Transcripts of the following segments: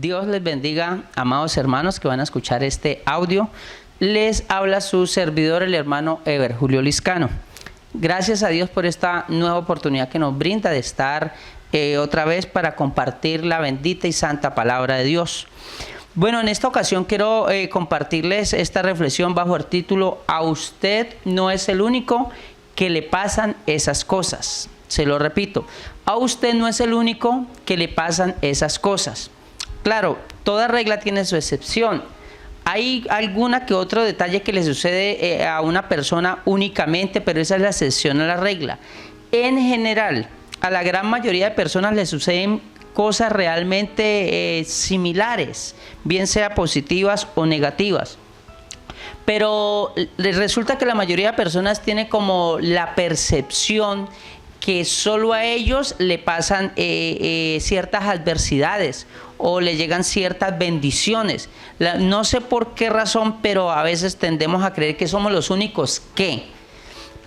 Dios les bendiga, amados hermanos que van a escuchar este audio. Les habla su servidor, el hermano Ever Julio Liscano. Gracias a Dios por esta nueva oportunidad que nos brinda de estar otra vez para compartir la bendita y santa palabra de Dios. Bueno, en esta ocasión quiero compartirles esta reflexión bajo el título "A usted no es el único que le pasan esas cosas". Se lo repito, a usted no es el único que le pasan esas cosas. Claro, toda regla tiene su excepción. Hay alguna que otro detalle que le sucede a una persona únicamente, pero esa es la excepción a la regla. En general, a la gran mayoría de personas le suceden cosas realmente similares, bien sea positivas o negativas. Pero resulta que la mayoría de personas tiene como la percepción que solo a ellos le pasan ciertas adversidades o le llegan ciertas bendiciones. No sé por qué razón, pero a veces tendemos a creer que somos los únicos que.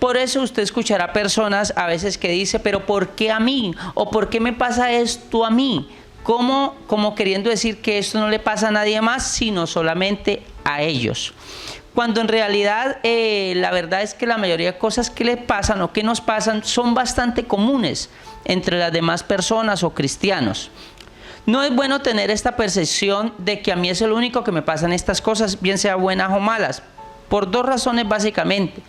Por eso usted escuchará personas a veces que dice, pero ¿por qué a mí? ¿O por qué me pasa esto a mí? Como queriendo decir que esto no le pasa a nadie más, sino solamente a ellos. Cuando en realidad la verdad es que la mayoría de cosas que le pasan o que nos pasan son bastante comunes entre las demás personas o cristianos. No es bueno tener esta percepción de que a mí es el único que me pasan estas cosas, bien sea buenas o malas, por dos razones básicamente.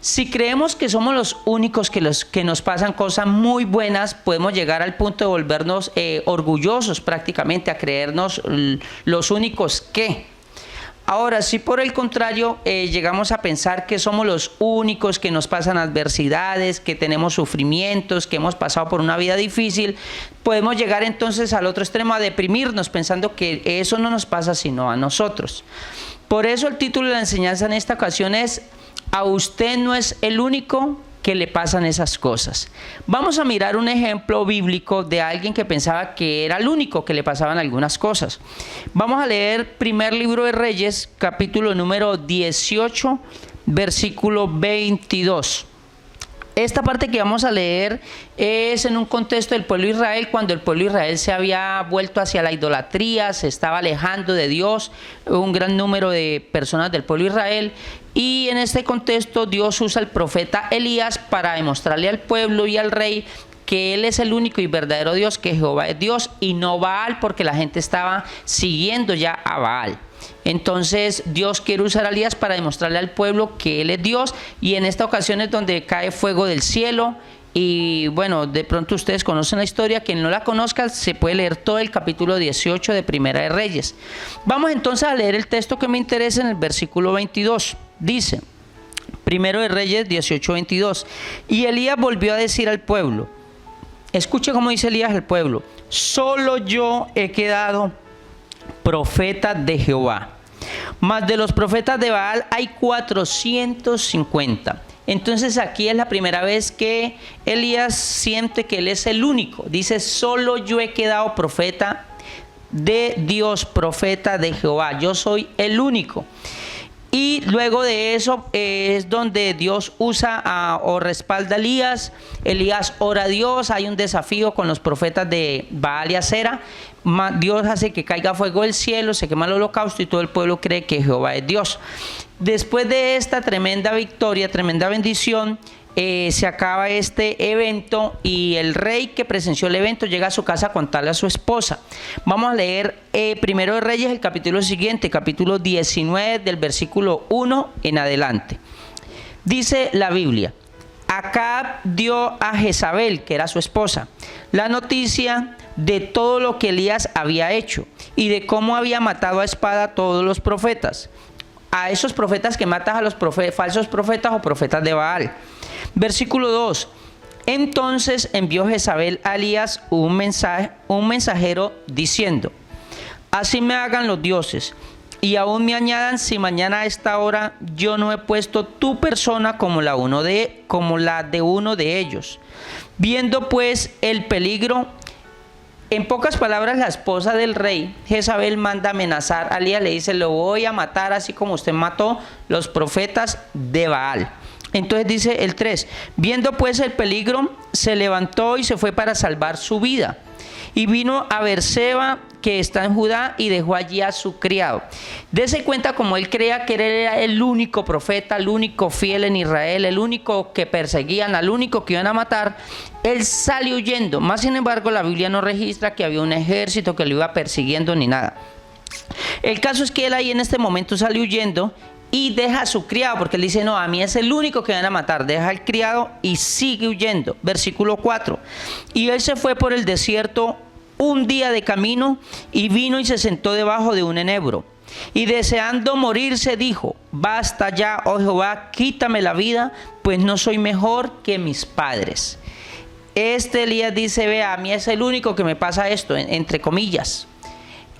Si creemos que somos los únicos que nos pasan cosas muy buenas, podemos llegar al punto de volvernos orgullosos prácticamente, a creernos los únicos que. Ahora, si por el contrario llegamos a pensar que somos los únicos que nos pasan adversidades, que tenemos sufrimientos, que hemos pasado por una vida difícil, podemos llegar entonces al otro extremo a deprimirnos pensando que eso no nos pasa sino a nosotros. Por eso el título de la enseñanza en esta ocasión es "A usted no es el único que le pasan esas cosas". Vamos a mirar un ejemplo bíblico de alguien que pensaba que era el único que le pasaban algunas cosas. Vamos a leer primer libro de Reyes, capítulo número 18, versículo 22. Esta parte que vamos a leer es en un contexto del pueblo de Israel, cuando el pueblo de Israel se había vuelto hacia la idolatría, se estaba alejando de Dios, un gran número de personas del pueblo de Israel, y en este contexto Dios usa al profeta Elías para demostrarle al pueblo y al rey que Él es el único y verdadero Dios, que Jehová es Dios y no Baal, porque la gente estaba siguiendo ya a Baal. Entonces Dios quiere usar a Elías para demostrarle al pueblo que Él es Dios, y en esta ocasión es donde cae fuego del cielo. Y bueno, de pronto ustedes conocen la historia. Quien no la conozca, se puede leer todo el capítulo 18 de Primera de Reyes. Vamos entonces a leer el texto que me interesa en el versículo 22. Dice, Primero de Reyes 18, 22. Y Elías volvió a decir al pueblo, escuche cómo dice Elías al pueblo: solo yo he quedado profeta de Jehová, mas de los profetas de Baal hay 450. Entonces aquí es la primera vez que Elías siente que él es el único. Dice, solo yo he quedado profeta de Dios, profeta de Jehová, yo soy el único. Y luego de eso es donde Dios usa o respalda a Elías. Elías ora a Dios, hay un desafío con los profetas de Baal y Acera. Dios hace que caiga fuego del cielo, se quema el holocausto y todo el pueblo cree que Jehová es Dios. Después de esta tremenda victoria, tremenda bendición, se acaba este evento y el rey que presenció el evento llega a su casa a contarle a su esposa. Vamos a leer Primero de Reyes, el capítulo siguiente, capítulo 19, del versículo 1 en adelante. Dice la Biblia: Acab dio a Jezabel, que era su esposa, la noticia de todo lo que Elías había hecho y de cómo había matado a espada a todos los profetas, a esos profetas que matan a los falsos profetas o profetas de Baal. Versículo 2. Entonces envió Jezabel a Elías un mensajero diciendo: así me hagan los dioses, y aún me añadan, si mañana a esta hora yo no he puesto tu persona como la de uno de ellos. Viendo pues el peligro, en pocas palabras, la esposa del rey, Jezabel, manda amenazar a Elías, le dice: lo voy a matar así como usted mató los profetas de Baal. Entonces dice el 3, viendo pues el peligro, se levantó y se fue para salvar su vida. Y vino a Beerseba, que está en Judá, y dejó allí a su criado. Dese cuenta como él creía que él era el único profeta, el único fiel en Israel, el único que perseguían, al único que iban a matar. Él salió huyendo. Más sin embargo, la Biblia no registra que había un ejército que lo iba persiguiendo ni nada. El caso es que él ahí en este momento sale huyendo y deja a su criado, porque él dice, no, a mí es el único que van a matar. Deja al criado y sigue huyendo. Versículo 4. Y él se fue por el desierto un día de camino y vino y se sentó debajo de un enebro. Y deseando morirse dijo, basta ya, oh Jehová, quítame la vida, pues no soy mejor que mis padres. Elías dice, vea, a mí es el único que me pasa esto, entre comillas.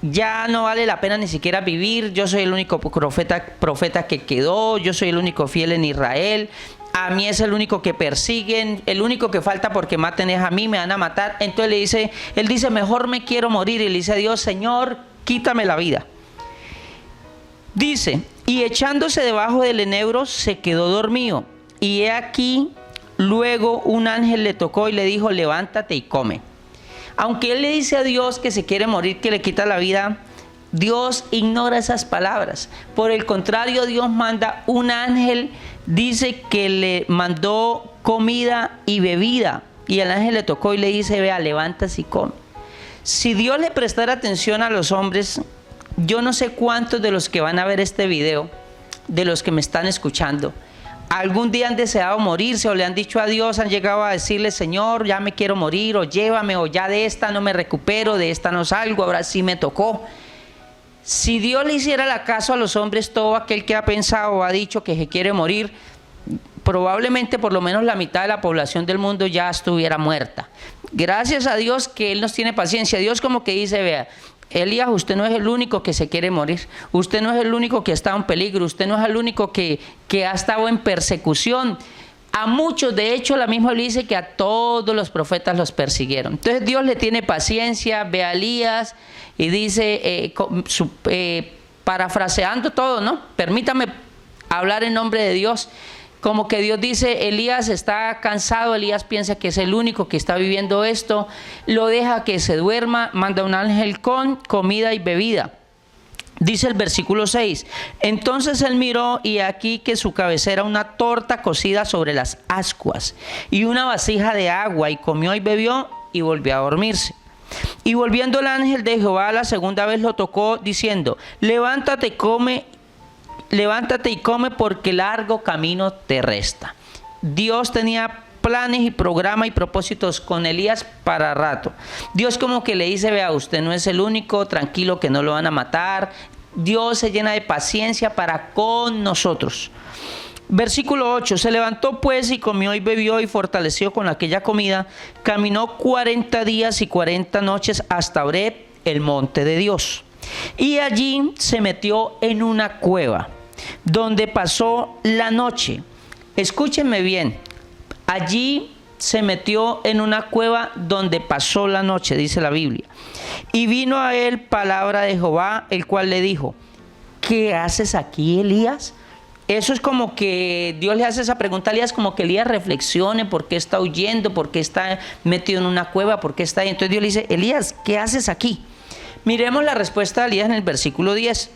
Ya no vale la pena ni siquiera vivir, yo soy el único profeta que quedó, yo soy el único fiel en Israel, a mí es el único que persiguen, el único que falta porque maten es a mí, me van a matar. Entonces él dice, mejor me quiero morir, y le dice a Dios, Señor, quítame la vida. Dice, y echándose debajo del enebro se quedó dormido, y he aquí, luego un ángel le tocó y le dijo, levántate y come. Aunque él le dice a Dios que se quiere morir, que le quita la vida, Dios ignora esas palabras. Por el contrario, Dios manda un ángel, dice que le mandó comida y bebida. Y el ángel le tocó y le dice, vea, levántase y come. Si Dios le prestara atención a los hombres, yo no sé cuántos de los que van a ver este video, de los que me están escuchando, algún día han deseado morirse o le han dicho a Dios, han llegado a decirle, Señor, ya me quiero morir, o llévame, o ya de esta no me recupero, de esta no salgo, ahora sí me tocó. Si Dios le hiciera el caso a los hombres, todo aquel que ha pensado o ha dicho que se quiere morir, probablemente por lo menos la mitad de la población del mundo ya estuviera muerta. Gracias a Dios que Él nos tiene paciencia. Dios como que dice, vea, Elías, usted no es el único que se quiere morir, usted no es el único que está en peligro, usted no es el único que ha estado en persecución. A muchos, de hecho, la misma Biblia dice que a todos los profetas los persiguieron. Entonces Dios le tiene paciencia, ve a Elías y dice, parafraseando todo, ¿no? Permítame hablar en nombre de Dios. Como que Dios dice, Elías está cansado, Elías piensa que es el único que está viviendo esto, lo deja que se duerma, manda un ángel con comida y bebida. Dice el versículo 6, entonces él miró y aquí que su cabecera una torta cocida sobre las ascuas y una vasija de agua, y comió y bebió y volvió a dormirse. Y volviendo el ángel de Jehová la segunda vez lo tocó diciendo, levántate y come porque largo camino te resta. Dios tenía planes y programa y propósitos con Elías para rato. Dios como que le dice, vea, usted no es el único, tranquilo que no lo van a matar. Dios se llena de paciencia para con nosotros. Versículo 8, se levantó pues y comió y bebió y fortaleció con aquella comida. Caminó 40 días y 40 noches hasta Horeb, el monte de Dios. Y allí se metió en una cueva donde pasó la noche. Escúchenme bien, allí se metió en una cueva donde pasó la noche, dice la Biblia. Y vino a él palabra de Jehová, el cual le dijo, ¿qué haces aquí, Elías? Eso es como que Dios le hace esa pregunta a Elías, como que Elías reflexione por qué está huyendo, por qué está metido en una cueva, por qué está ahí. Entonces Dios le dice, Elías, ¿qué haces aquí? Miremos la respuesta de Elías en el versículo 10.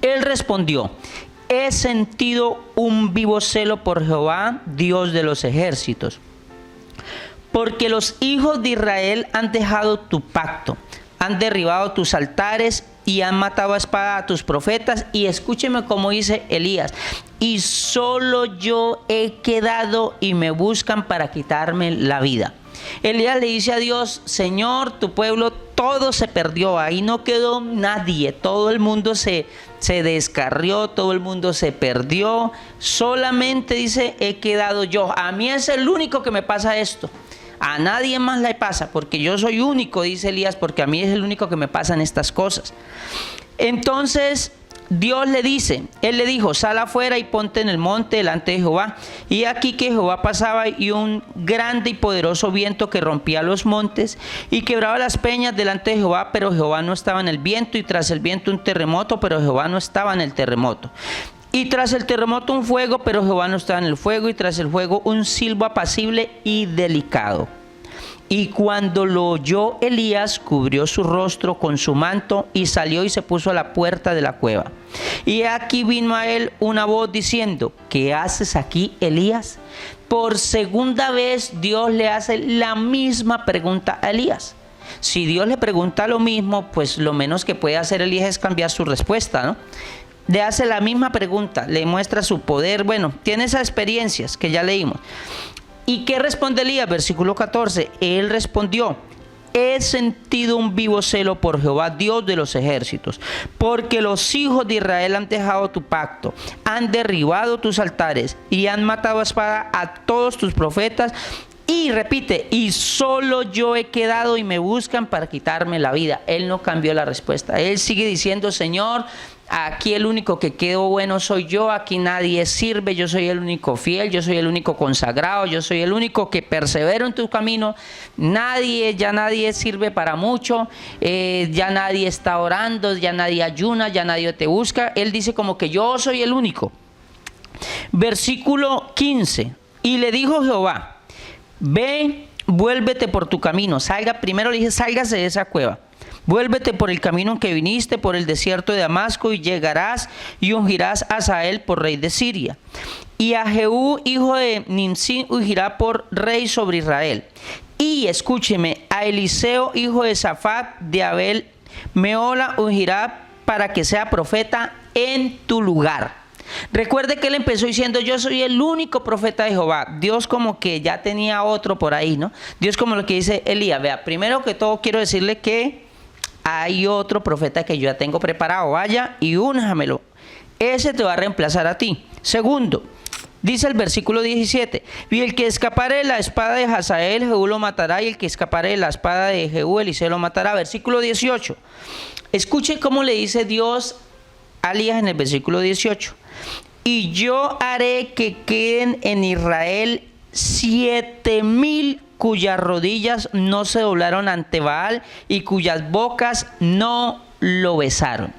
Él respondió, he sentido un vivo celo por Jehová, Dios de los ejércitos, porque los hijos de Israel han dejado tu pacto, han derribado tus altares y han matado a espada a tus profetas. Y escúcheme cómo dice Elías, y solo yo he quedado y me buscan para quitarme la vida. Elías le dice a Dios, Señor, tu pueblo todo se perdió, ahí no quedó nadie, todo el mundo se descarrió, todo el mundo se perdió, solamente dice, he quedado yo. A mí es el único que me pasa esto, a nadie más le pasa, porque yo soy único, dice Elías, porque a mí es el único que me pasan estas cosas. Entonces Dios le dice, él le dijo, sal afuera y ponte en el monte delante de Jehová. Y aquí que Jehová pasaba y un grande y poderoso viento que rompía los montes y quebraba las peñas delante de Jehová, pero Jehová no estaba en el viento, y tras el viento un terremoto, pero Jehová no estaba en el terremoto. Y tras el terremoto un fuego, pero Jehová no estaba en el fuego, y tras el fuego un silbo apacible y delicado. Y cuando lo oyó Elías, cubrió su rostro con su manto y salió y se puso a la puerta de la cueva. Y aquí vino a él una voz diciendo: ¿qué haces aquí, Elías? Por segunda vez Dios le hace la misma pregunta a Elías. Si Dios le pregunta lo mismo, pues lo menos que puede hacer Elías es cambiar su respuesta, ¿no? Le hace la misma pregunta, le muestra su poder. Bueno, tiene esas experiencias que ya leímos. ¿Y qué responde Elías? Versículo 14. Él respondió: he sentido un vivo celo por Jehová, Dios de los ejércitos, porque los hijos de Israel han dejado tu pacto, han derribado tus altares y han matado a espada a todos tus profetas. Y repite: y solo yo he quedado y me buscan para quitarme la vida. Él no cambió la respuesta. Él sigue diciendo: Señor, aquí el único que quedó bueno soy yo, aquí nadie sirve, yo soy el único fiel, yo soy el único consagrado, yo soy el único que persevero en tu camino. Ya nadie sirve para mucho, ya nadie está orando, ya nadie ayuna, ya nadie te busca. Él dice como que yo soy el único. Versículo 15. Y le dijo Jehová: ve, vuélvete por tu camino. Primero le dije: sálgase de esa cueva. Vuélvete por el camino en que viniste, por el desierto de Damasco, y llegarás y ungirás a Hazael por rey de Siria. Y a Jehú, hijo de Nimsi, ungirá por rey sobre Israel. Y escúcheme, a Eliseo, hijo de Safat, de Abel Meola, ungirá para que sea profeta en tu lugar. Recuerde que él empezó diciendo: yo soy el único profeta de Jehová. Dios como que ya tenía otro por ahí, ¿no? Dios como lo que dice Elías: vea, primero que todo quiero decirle que hay otro profeta que yo ya tengo preparado. Vaya y únjamelo. Ese te va a reemplazar a ti. Segundo, dice el versículo 17: y el que escapare de la espada de Hazael, Jehú lo matará, y el que escapare de la espada de Jehú, Eliseo lo matará. Versículo 18. Escuche cómo le dice Dios a Elías en el versículo 18: y yo haré que queden en Israel 7,000 cuyas rodillas no se doblaron ante Baal y cuyas bocas no lo besaron.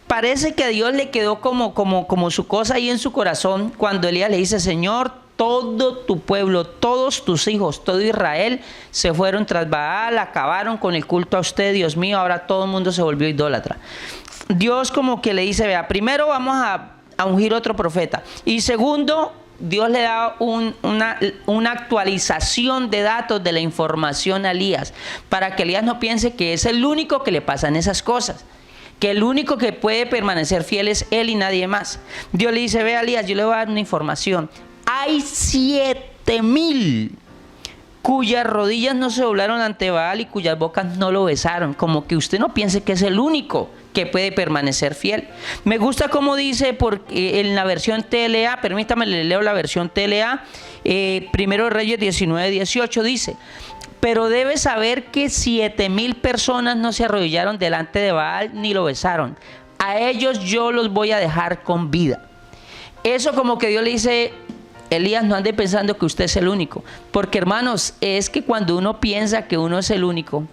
Parece que a Dios le quedó como su cosa ahí en su corazón cuando Elías le dice: Señor, todo tu pueblo, todos tus hijos, todo Israel se fueron tras Baal, acabaron con el culto a usted, Dios mío, ahora todo el mundo se volvió idólatra. Dios como que le dice: vea, primero vamos a ungir otro profeta, y segundo, Dios le da una actualización de datos de la información a Elías, para que Elías no piense que es el único que le pasan esas cosas, que el único que puede permanecer fiel es él y nadie más. Dios le dice: vea, Elías, yo le voy a dar una información. Hay 7,000 cuyas rodillas no se doblaron ante Baal y cuyas bocas no lo besaron. Como que usted no piense que es el único que puede permanecer fiel. Me gusta como dice porque en la versión TLA, permítame, le leo la versión TLA, Primero de Reyes 19:18 dice: pero debes saber que 7,000 personas no se arrodillaron delante de Baal ni lo besaron. A ellos yo los voy a dejar con vida. Eso como que Dios le dice: Elías, no ande pensando que usted es el único. Porque, hermanos, es que cuando uno piensa que uno es el único,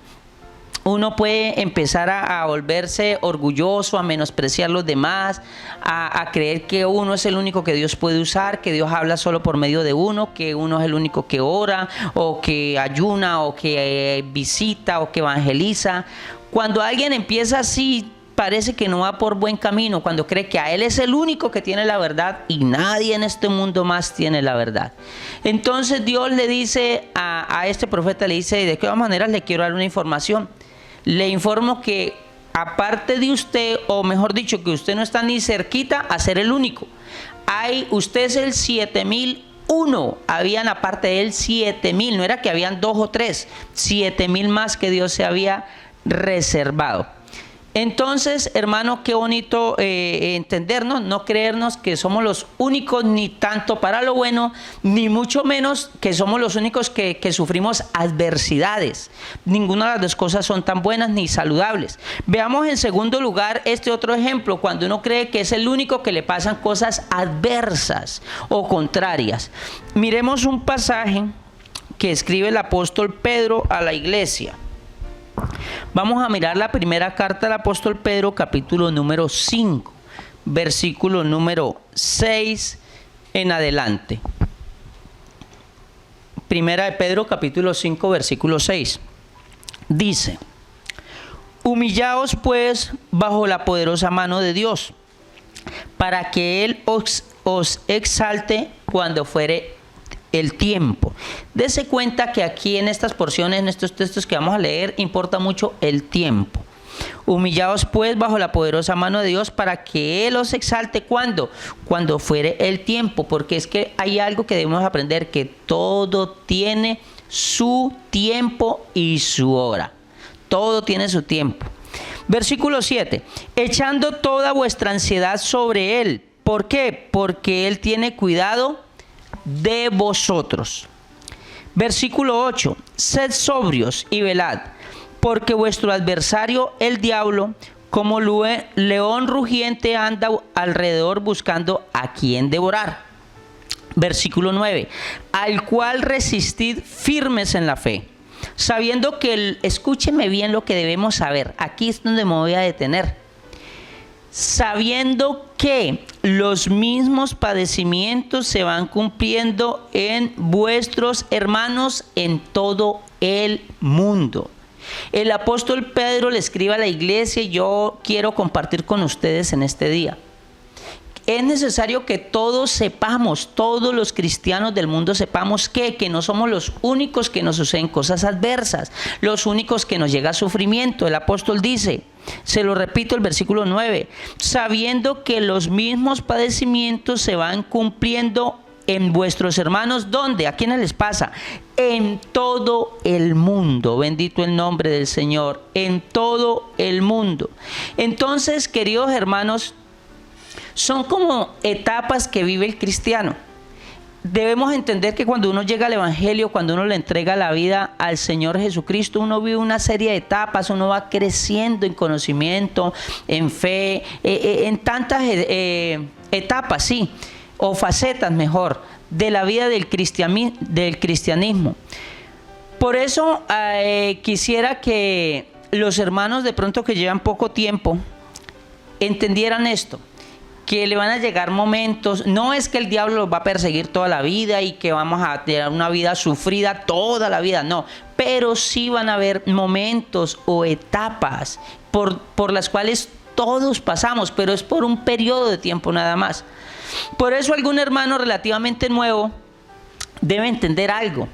uno puede empezar a volverse orgulloso, a menospreciar a los demás, a creer que uno es el único que Dios puede usar, que Dios habla solo por medio de uno, que uno es el único que ora, o que ayuna, o que visita, o que evangeliza. Cuando alguien empieza así, parece que no va por buen camino, cuando cree que a él es el único que tiene la verdad y nadie en este mundo más tiene la verdad. Entonces Dios le dice a este profeta, le dice: ¿de qué manera le quiero dar una información? Le informo que aparte de usted, o mejor dicho, que usted no está ni cerquita a ser el único. Usted es el 7,001. Habían aparte de él 7,000, no era que habían 2 o 3, 7,000 más que Dios se había reservado. Entonces, hermano, qué bonito entendernos, no creernos que somos los únicos, ni tanto para lo bueno, ni mucho menos que somos los únicos que sufrimos adversidades. Ninguna de las dos cosas son tan buenas ni saludables. Veamos en segundo lugar este otro ejemplo, cuando uno cree que es el único que le pasan cosas adversas o contrarias. Miremos un pasaje que escribe el apóstol Pedro a la iglesia. Vamos a mirar la primera carta del apóstol Pedro, capítulo número 5. versículo número 6 en adelante. Primera de Pedro, capítulo 5, versículo 6. Dice: humillaos pues bajo la poderosa mano de Dios, para que Él os exalte cuando fuere el tiempo. Dese cuenta que aquí en estas porciones, en estos textos que vamos a leer, importa mucho el tiempo. Humillaos pues bajo la poderosa mano de Dios para que Él os exalte. ¿Cuándo? Cuando fuere el tiempo, porque es que hay algo que debemos aprender, que todo tiene su tiempo y su hora. Todo tiene su tiempo. Versículo 7. Echando toda vuestra ansiedad sobre Él. ¿Por qué? Porque Él tiene cuidado de vosotros. Versículo 8. Sed sobrios y velad, porque vuestro adversario, el diablo, como león rugiente, anda alrededor buscando a quien devorar. Versículo 9. Al cual resistid firmes en la fe, sabiendo que, escúcheme bien lo que debemos saber, aquí es donde me voy a detener, sabiendo que los mismos padecimientos se van cumpliendo en vuestros hermanos en todo el mundo. El apóstol Pedro le escribe a la iglesia y yo quiero compartir con ustedes en este día. Es necesario que todos sepamos, todos los cristianos del mundo sepamos que no somos los únicos que nos suceden cosas adversas, los únicos que nos llega sufrimiento. El apóstol dice, se lo repito, el versículo 9, sabiendo que los mismos padecimientos se van cumpliendo en vuestros hermanos. ¿Dónde? ¿A quiénes les pasa? En todo el mundo. Bendito el nombre del Señor. En todo el mundo. Entonces, queridos hermanos, son como etapas que vive el cristiano. Debemos entender que cuando uno llega al Evangelio, cuando uno le entrega la vida al Señor Jesucristo, uno vive una serie de etapas, uno va creciendo en conocimiento, en fe, en tantas etapas, sí, o facetas mejor, de la vida del cristianismo. Por eso quisiera que los hermanos de pronto que llevan poco tiempo entendieran esto, que le van a llegar momentos, no es que el diablo los va a perseguir toda la vida y que vamos a tener una vida sufrida toda la vida, no, pero sí van a haber momentos o etapas por las cuales todos pasamos, pero es por un periodo de tiempo nada más. Por eso algún hermano relativamente nuevo debe entender algo.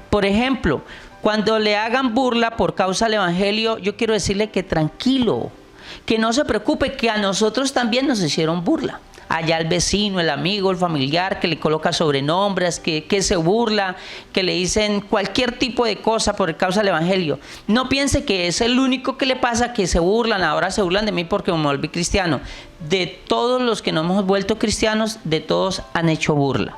Por ejemplo, cuando le hagan burla por causa del Evangelio, yo quiero decirle que tranquilo, que no se preocupe, que a nosotros también nos hicieron burla. Allá el vecino, el amigo, el familiar que le coloca sobrenombres, que se burla, que le dicen cualquier tipo de cosa por causa del Evangelio. No piense que es el único que le pasa, que se burlan, ahora se burlan de mí porque me volví cristiano. De todos los que nos hemos vuelto cristianos, de todos han hecho burla.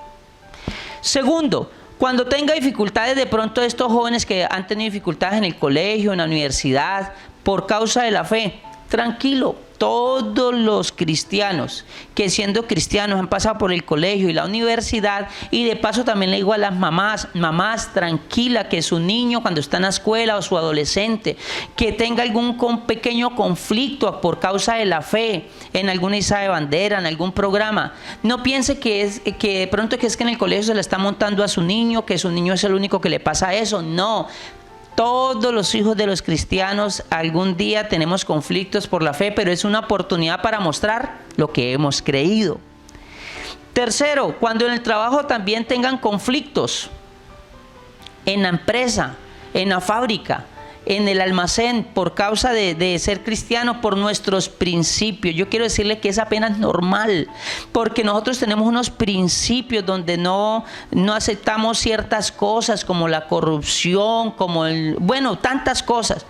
Segundo, cuando tenga dificultades, de pronto estos jóvenes que han tenido dificultades en el colegio, en la universidad, por causa de la fe, tranquilo, todos los cristianos que siendo cristianos han pasado por el colegio y la universidad, y de paso también le digo a las mamás, tranquila, que su niño cuando está en la escuela o su adolescente, que tenga algún pequeño conflicto por causa de la fe, en alguna izada de bandera, en algún programa, no piense que de pronto que es que en el colegio se le está montando a su niño, que su niño es el único que le pasa eso, no. Todos los hijos de los cristianos algún día tenemos conflictos por la fe, pero es una oportunidad para mostrar lo que hemos creído. Tercero, cuando en el trabajo también tengan conflictos, en la empresa, en la fábrica, en el almacén, por causa de ser cristiano, por nuestros principios. Yo quiero decirle que es apenas normal, porque nosotros tenemos unos principios donde no aceptamos ciertas cosas como la corrupción, como tantas cosas.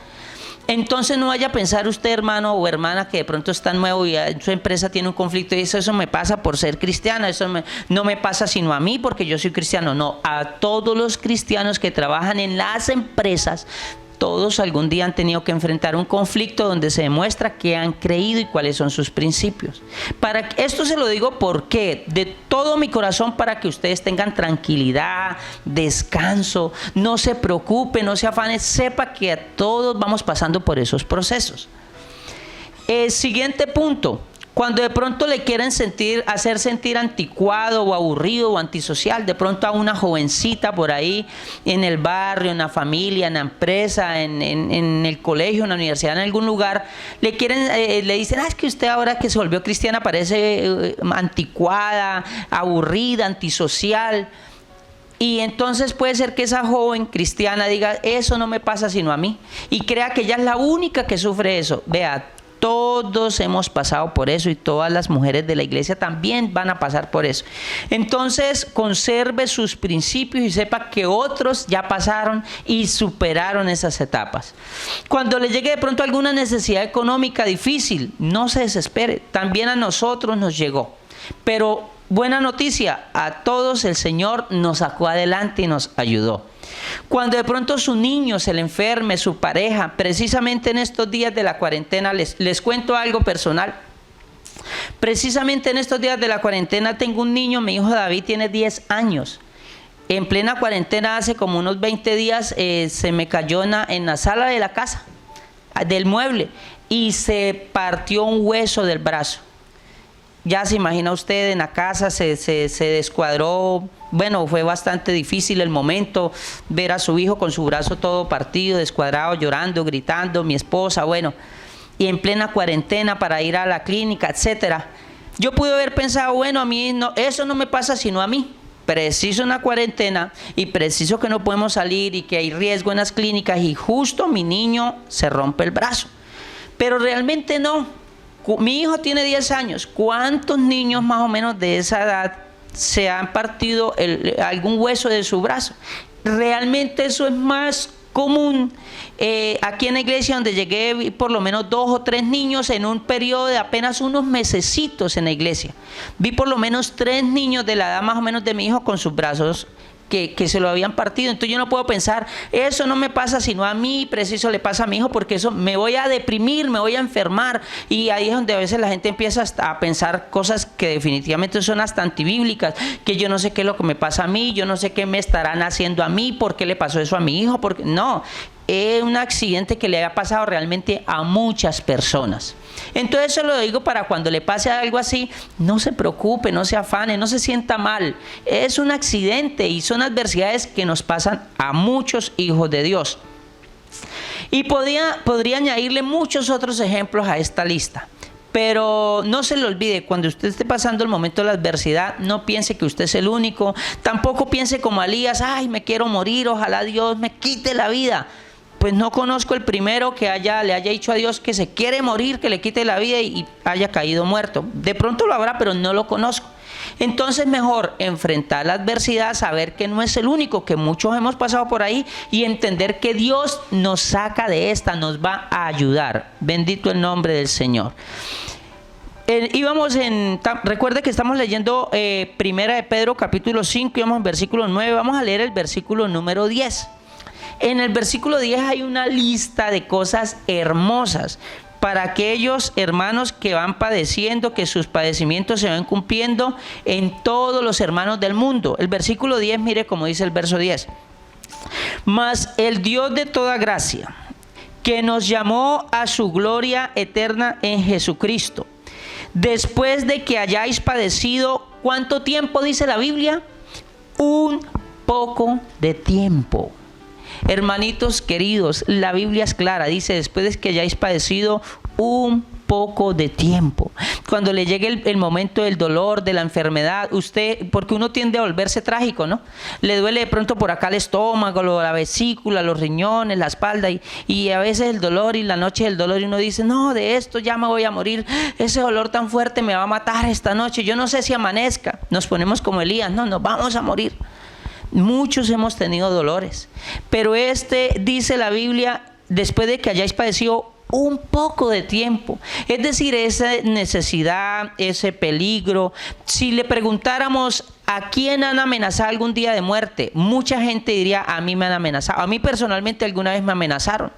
Entonces no vaya a pensar usted, hermano o hermana, que de pronto está nuevo y en su empresa tiene un conflicto y eso me pasa por ser cristiana, no me pasa sino a mí porque yo soy cristiano. No, a todos los cristianos que trabajan en las empresas, todos algún día han tenido que enfrentar un conflicto donde se demuestra que han creído y cuáles son sus principios. Esto se lo digo porque de todo mi corazón, para que ustedes tengan tranquilidad, descanso, no se preocupen, no se afanen, sepa que a todos vamos pasando por esos procesos. Siguiente punto, Cuando de pronto le quieren hacer sentir anticuado o aburrido o antisocial, de pronto a una jovencita por ahí en el barrio, en la familia, en la empresa, en el colegio, en la universidad, en algún lugar, le dicen, es que usted ahora que se volvió cristiana parece anticuada, aburrida, antisocial. Y entonces puede ser que esa joven cristiana diga, eso no me pasa sino a mí, y crea que ella es la única que sufre eso. Vea, todos hemos pasado por eso y todas las mujeres de la iglesia también van a pasar por eso. Entonces conserve sus principios y sepa que otros ya pasaron y superaron esas etapas. Cuando le llegue de pronto alguna necesidad económica difícil, no se desespere, también a nosotros nos llegó. Pero buena noticia, a todos el Señor nos sacó adelante y nos ayudó. Cuando de pronto su niño se le enferme, su pareja, precisamente en estos días de la cuarentena, les cuento algo personal. Precisamente en estos días de la cuarentena tengo un niño, mi hijo David tiene 10 años. En plena cuarentena, hace como unos 20 días, se me cayó en la sala de la casa, del mueble, y se partió un hueso del brazo. Ya se imagina usted, en la casa se descuadró. Bueno, fue bastante difícil el momento, ver a su hijo con su brazo todo partido, descuadrado, llorando, gritando, mi esposa, bueno, y en plena cuarentena para ir a la clínica, etcétera. Yo pude haber pensado, bueno, a mí no, eso no me pasa sino a mí. Preciso una cuarentena y preciso que no podemos salir y que hay riesgo en las clínicas, y justo mi niño se rompe el brazo. Pero realmente no. Mi hijo tiene 10 años. ¿Cuántos niños más o menos de esa edad se han partido algún hueso de su brazo? Realmente eso es más común. Aquí en la iglesia donde llegué vi por lo menos 2 o 3 niños en un periodo de apenas unos mesecitos en la iglesia. Vi por lo menos 3 niños de la edad más o menos de mi hijo con sus brazos que se lo habían partido. Entonces yo no puedo pensar, eso no me pasa sino a mí, preciso le pasa a mi hijo, porque eso me voy a deprimir, me voy a enfermar. Y ahí es donde a veces la gente empieza a pensar cosas que definitivamente son hasta antibíblicas, que yo no sé qué es lo que me pasa a mí, yo no sé qué me estarán haciendo a mí, por qué le pasó eso a mi hijo, porque no, es un accidente que le ha pasado realmente a muchas personas. Entonces eso lo digo para cuando le pase algo así, no se preocupe, no se afane, no se sienta mal. Es un accidente y son adversidades que nos pasan a muchos hijos de Dios. Y podría añadirle muchos otros ejemplos a esta lista. Pero no se le olvide, cuando usted esté pasando el momento de la adversidad, no piense que usted es el único. Tampoco piense como Elías, ay, me quiero morir, ojalá Dios me quite la vida. Pues no conozco el primero que le haya dicho a Dios que se quiere morir, que le quite la vida y haya caído muerto. De pronto lo habrá, pero no lo conozco. Entonces mejor enfrentar la adversidad, saber que no es el único, que muchos hemos pasado por ahí, y entender que Dios nos saca de esta, nos va a ayudar. Bendito el nombre del Señor. Recuerde que estamos leyendo Primera de Pedro capítulo 5, íbamos en versículo 9, vamos a leer el versículo número 10. En el versículo 10 hay una lista de cosas hermosas para aquellos hermanos que van padeciendo, que sus padecimientos se van cumpliendo en todos los hermanos del mundo. El versículo 10, mire cómo dice el verso 10. Mas el Dios de toda gracia, que nos llamó a su gloria eterna en Jesucristo, después de que hayáis padecido, ¿cuánto tiempo dice la Biblia? Un poco de tiempo. Hermanitos queridos, la Biblia es clara, dice, después de que hayáis padecido un poco de tiempo. Cuando le llegue el momento del dolor, de la enfermedad, porque uno tiende a volverse trágico, ¿no? Le duele de pronto por acá el estómago, la vesícula, los riñones, la espalda, y a veces el dolor, y la noche del dolor, y uno dice, no, de esto ya me voy a morir, ese dolor tan fuerte me va a matar esta noche, yo no sé si amanezca. Nos ponemos como Elías, no, nos vamos a morir. Muchos hemos tenido dolores, pero dice la Biblia, después de que hayáis padecido un poco de tiempo, es decir, esa necesidad, ese peligro. Si le preguntáramos a quién han amenazado algún día de muerte, mucha gente diría, a mí me han amenazado, a mí personalmente alguna vez me amenazaron.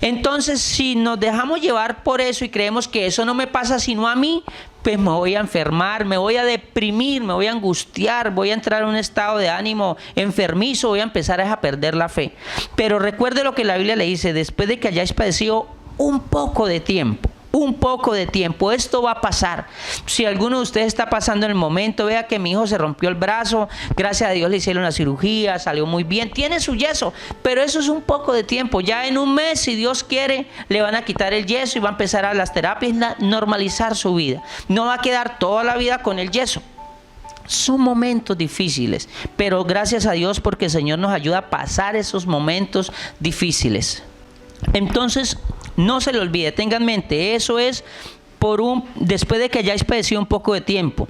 Entonces, si nos dejamos llevar por eso y creemos que eso no me pasa sino a mí, pues me voy a enfermar, me voy a deprimir, me voy a angustiar, voy a entrar en un estado de ánimo enfermizo, voy a empezar a perder la fe. Pero recuerde lo que la Biblia le dice, después de que hayáis padecido un poco de tiempo. un poco de tiempo, esto va a pasar. Si alguno de ustedes está pasando en el momento, vea que mi hijo se rompió el brazo, gracias a Dios le hicieron la cirugía, salió muy bien, tiene su yeso, pero eso es un poco de tiempo. Ya en un mes, si Dios quiere, le van a quitar el yeso y va a empezar a las terapias, normalizar su vida. No va a quedar toda la vida con el yeso. Son momentos difíciles, pero gracias a Dios porque el Señor nos ayuda a pasar esos momentos difíciles. Entonces, no se le olvide, tengan en mente, eso es después de que hayáis padecido un poco de tiempo.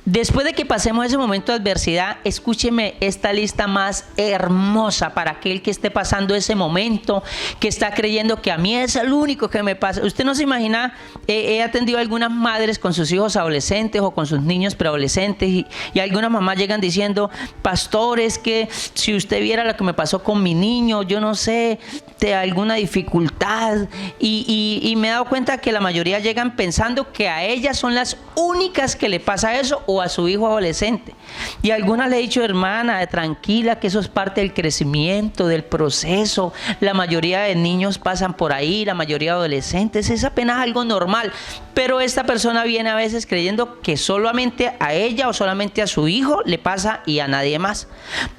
Después de que pasemos ese momento de adversidad, escúcheme esta lista más hermosa para aquel que esté pasando ese momento, que está creyendo que a mí es el único que me pasa. Usted no se imagina, he atendido a algunas madres con sus hijos adolescentes o con sus niños preadolescentes y algunas mamás llegan diciendo, pastor, es que si usted viera lo que me pasó con mi niño, yo no sé, de alguna dificultad y me he dado cuenta que la mayoría llegan pensando que a ellas son las únicas que le pasa eso o a su hijo adolescente. Y a algunas le he dicho, hermana, tranquila, que eso es parte del crecimiento, del proceso. La mayoría de niños pasan por ahí, la mayoría de adolescentes, es apenas algo normal. Pero esta persona viene a veces creyendo que solamente a ella o solamente a su hijo le pasa y a nadie más.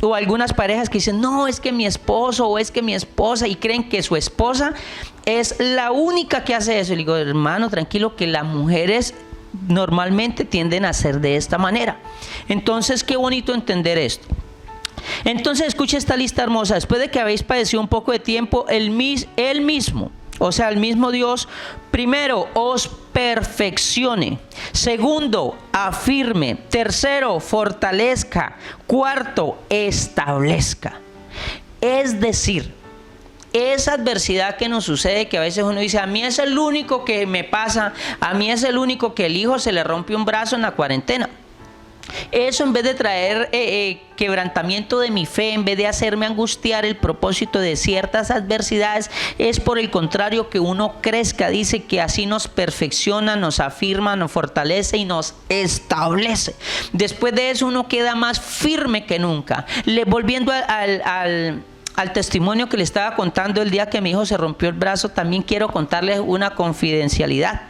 O algunas parejas que dicen, no, es que mi esposo o es que mi esposa, y creen que su esposa es la única que hace eso. Y le digo, hermano, tranquilo, que las mujeres normalmente tienden a ser de esta manera. Entonces, qué bonito entender esto. Entonces, escuche esta lista hermosa. Después de que habéis padecido un poco de tiempo, Él mismo, o sea, el mismo Dios, primero, os perfeccione. Segundo, afirme. Tercero, fortalezca. Cuarto, establezca. Es decir, esa adversidad que nos sucede, que a veces uno dice, a mí es el único que me pasa, a mí es el único que el hijo se le rompe un brazo en la cuarentena. Eso, en vez de traer quebrantamiento de mi fe, en vez de hacerme angustiar el propósito de ciertas adversidades, es por el contrario que uno crezca. Dice que así nos perfecciona, nos afirma, nos fortalece y nos establece. Después de eso uno queda más firme que nunca. Volviendo al testimonio que le estaba contando el día que mi hijo se rompió el brazo, también quiero contarles una confidencialidad.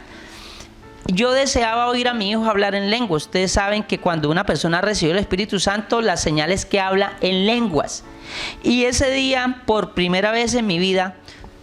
Yo deseaba oír a mi hijo hablar en lenguas. Ustedes saben que cuando una persona recibió el Espíritu Santo, la señal es que habla en lenguas. Y ese día, por primera vez en mi vida,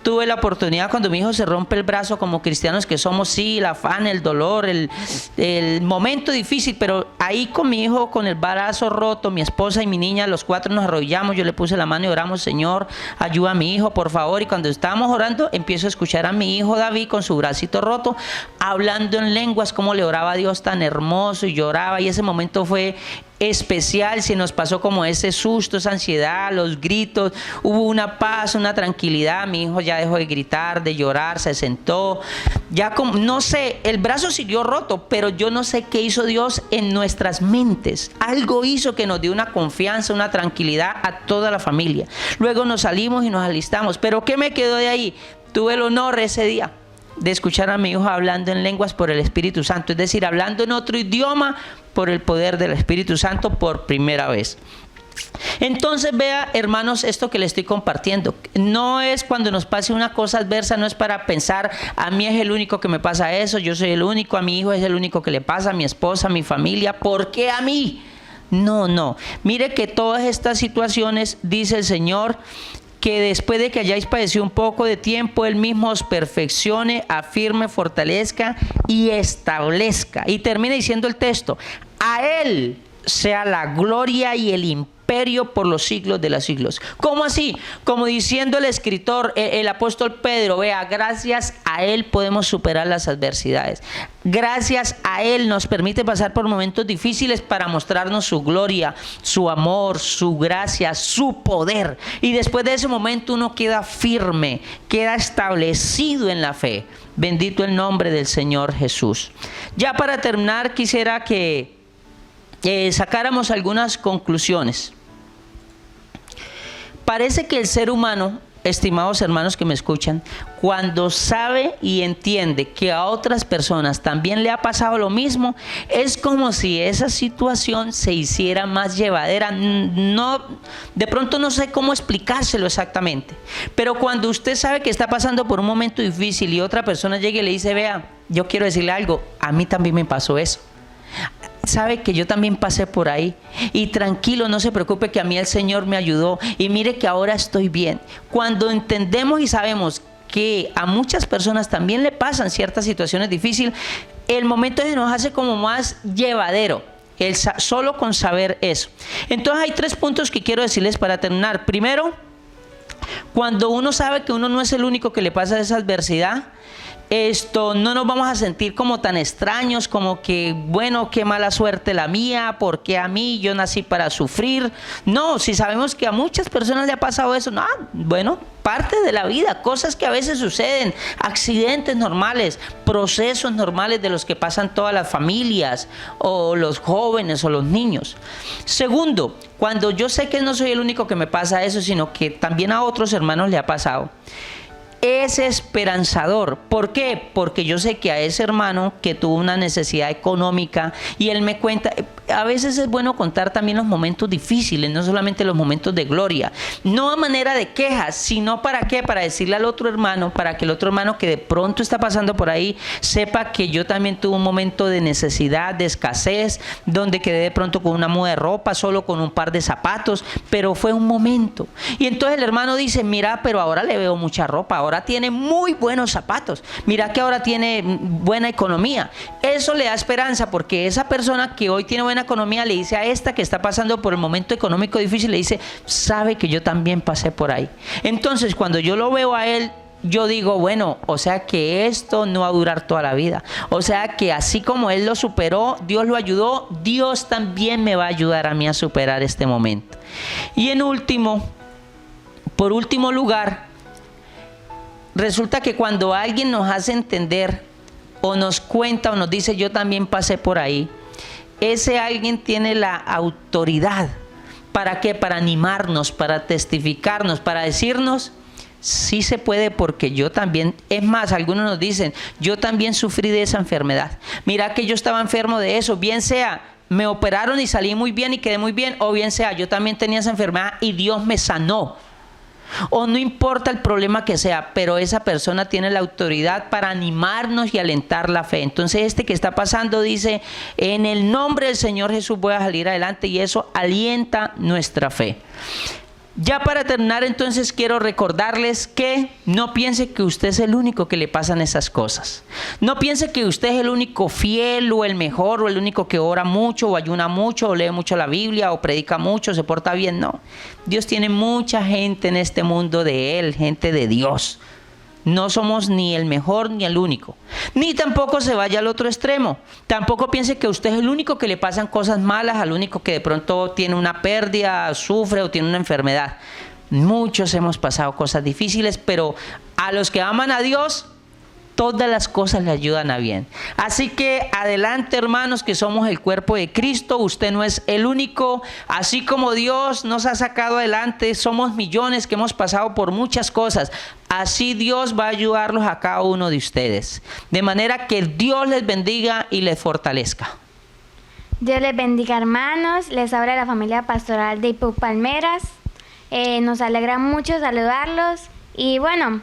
tuve la oportunidad, cuando mi hijo se rompe el brazo, como cristianos que somos, sí, el afán, el dolor, el momento difícil, pero ahí con mi hijo, con el brazo roto, mi esposa y mi niña, los cuatro nos arrodillamos, yo le puse la mano y oramos, Señor, ayuda a mi hijo, por favor. Y cuando estábamos orando, empiezo a escuchar a mi hijo David con su bracito roto, hablando en lenguas, como le oraba a Dios tan hermoso, y lloraba, y ese momento fue especial. Se nos pasó como ese susto, esa ansiedad, los gritos, hubo una paz, una tranquilidad. Mi hijo ya dejó de gritar, de llorar, se sentó, ya como, no sé, el brazo siguió roto, pero yo no sé qué hizo Dios en nuestras mentes. Algo hizo que nos dio una confianza, una tranquilidad a toda la familia. Luego nos salimos y nos alistamos. Pero ¿qué me quedó de ahí? Tuve el honor ese día de escuchar a mi hijo hablando en lenguas por el Espíritu Santo, es decir, hablando en otro idioma por el poder del Espíritu Santo por primera vez. Entonces, vea, hermanos, esto que le estoy compartiendo no es cuando nos pase una cosa adversa, no es para pensar, a mí es el único que me pasa eso, yo soy el único, a mi hijo es el único que le pasa, a mi esposa, a mi familia, ¿por qué a mí? No, no, mire que todas estas situaciones, dice el Señor, que después de que hayáis padecido un poco de tiempo, Él mismo os perfeccione, afirme, fortalezca y establezca. Y termina diciendo el texto, a Él sea la gloria y el imperio por los siglos de los siglos. ¿Cómo así? Como diciendo el escritor, el apóstol Pedro, vea, gracias a Él podemos superar las adversidades. Gracias a Él nos permite pasar por momentos difíciles para mostrarnos su gloria, su amor, su gracia, su poder. Y después de ese momento uno queda firme, queda establecido en la fe. Bendito el nombre del Señor Jesús. Ya para terminar, quisiera que sacáramos algunas conclusiones. Parece que el ser humano estimados hermanos que me escuchan, cuando sabe y entiende que a otras personas también le ha pasado lo mismo, es como si esa situación se hiciera más llevadera. No, de pronto no sé cómo explicárselo exactamente, pero cuando usted sabe que está pasando por un momento difícil y otra persona llega y le dice, vea, yo quiero decirle algo, a mí también me pasó eso. Sabe que yo también pasé por ahí y tranquilo, no se preocupe que a mí el Señor me ayudó y mire que ahora estoy bien. Cuando entendemos y sabemos que a muchas personas también le pasan ciertas situaciones difíciles, el momento se nos hace como más llevadero, solo con saber eso. Entonces hay 3 puntos que quiero decirles para terminar. Primero, cuando uno sabe que uno no es el único que le pasa esa adversidad, no nos vamos a sentir como tan extraños, como que, bueno, qué mala suerte la mía, ¿por qué a mí? Yo nací para sufrir. No, si sabemos que a muchas personas le ha pasado eso, no, bueno, parte de la vida, cosas que a veces suceden, accidentes normales, procesos normales de los que pasan todas las familias, o los jóvenes, o los niños. Segundo, cuando yo sé que no soy el único que me pasa eso, sino que también a otros hermanos le ha pasado, es esperanzador. ¿Por qué? Porque yo sé que a ese hermano que tuvo una necesidad económica y él me cuenta, a veces es bueno contar también los momentos difíciles, no solamente los momentos de gloria, no a manera de quejas, sino ¿para qué? Para decirle al otro hermano, para que el otro hermano que de pronto está pasando por ahí sepa que yo también tuve un momento de necesidad, de escasez, donde quedé de pronto con una muda de ropa, solo con un par de zapatos, pero fue un momento. Y entonces el hermano dice, mira, pero ahora le veo mucha ropa, ahora tiene muy buenos zapatos, mira que ahora tiene buena economía. Eso le da esperanza, porque esa persona que hoy tiene buena economía le dice a esta que está pasando por el momento económico difícil, le dice, sabe que yo también pasé por ahí. Entonces cuando yo lo veo a él, yo digo, bueno, o sea que esto no va a durar toda la vida, o sea que así como él lo superó, Dios lo ayudó, Dios también me va a ayudar a mí a superar este momento. Y por último lugar, resulta que cuando alguien nos hace entender o nos cuenta o nos dice yo también pasé por ahí, ese alguien tiene la autoridad. ¿Para qué? Para animarnos, para testificarnos, para decirnos, sí se puede, porque yo también, es más, algunos nos dicen, yo también sufrí de esa enfermedad. Mira que yo estaba enfermo de eso, bien sea, me operaron y salí muy bien y quedé muy bien, o bien sea, yo también tenía esa enfermedad y Dios me sanó. O no importa el problema que sea, pero esa persona tiene la autoridad para animarnos y alentar la fe. Entonces este que está pasando dice, en el nombre del Señor Jesús voy a salir adelante, y eso alienta nuestra fe. Ya para terminar, entonces quiero recordarles que no piense que usted es el único que le pasan esas cosas. No piense que usted es el único fiel o el mejor o el único que ora mucho o ayuna mucho o lee mucho la Biblia o predica mucho, se porta bien. No, Dios tiene mucha gente en este mundo de Él, gente de Dios. No somos ni el mejor ni el único. Ni tampoco se vaya al otro extremo. Tampoco piense que usted es el único que le pasan cosas malas, al único que de pronto tiene una pérdida, sufre o tiene una enfermedad. Muchos hemos pasado cosas difíciles, pero a los que aman a Dios, todas las cosas le ayudan a bien. Así que adelante, hermanos, que somos el cuerpo de Cristo. Usted no es el único. Así como Dios nos ha sacado adelante, somos millones que hemos pasado por muchas cosas. Así Dios va a ayudarlos a cada uno de ustedes. De manera que Dios les bendiga y les fortalezca. Dios les bendiga, hermanos. Les habla la familia pastoral de Ipu Palmeras. Nos alegra mucho saludarlos. Y bueno,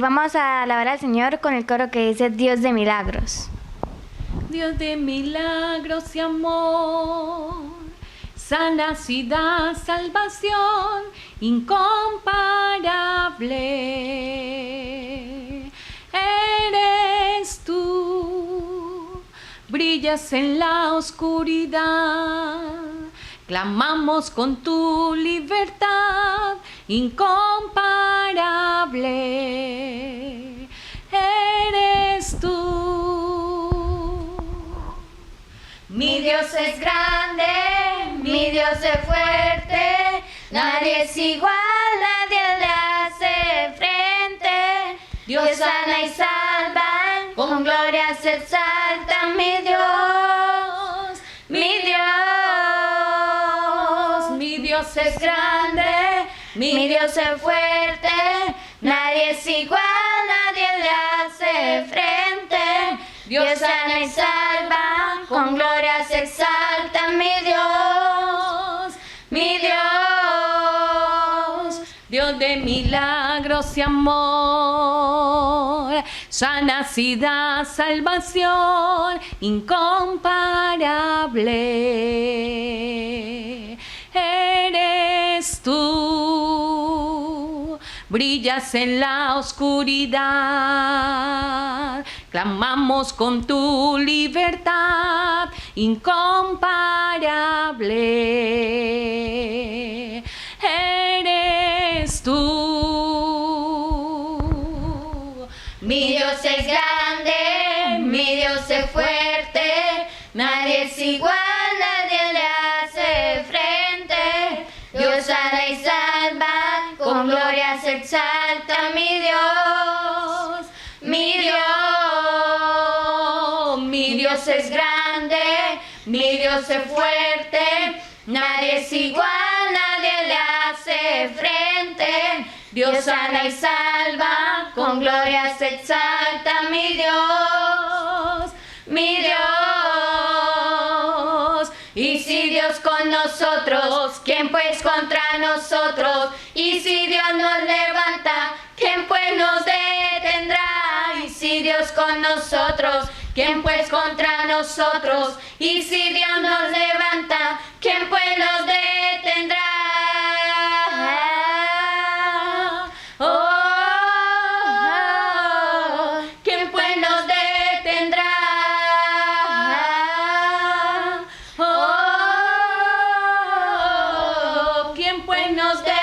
vamos a alabar al Señor con el coro que dice Dios de milagros. Dios de milagros y amor, sanacidad, salvación incomparable. Eres tú, brillas en la oscuridad, clamamos con tu libertad incomparable. Eres tú. Mi Dios es grande, mi Dios es fuerte, nadie es igual, nadie le hace frente. Dios sana y salva, con gloria se exalta mi Dios, mi Dios. Mi Dios es grande, Mi Dios es fuerte, nadie es igual, nadie le hace frente. Dios sana y salva, con gloria se exalta mi Dios, mi Dios. Dios de milagros y amor, sanidad, salvación incomparable. Eres tú, brillas en la oscuridad, clamamos con tu libertad incomparable. Eres tú. Mi Dios es grande, mi Dios es fuerte, nadie es igual, nadie le hace frente. Dios sana y salva, con gloria se exalta mi Dios, mi Dios. Mi Dios es grande, mi Dios es fuerte, nadie es igual, nadie le hace frente. Dios sana y salva, con gloria se exalta mi Dios, mi Dios. Y si Dios con nosotros, ¿quién pues contra nosotros? Y si Dios nos levanta, ¿quién pues nos detendrá? Y si Dios con nosotros, ¿quién pues contra nosotros? Y si Dios nos levanta, ¿quién pues nos detendrá? ¿Quién pues nos detendrá? ¿Quién pues nos detendrá?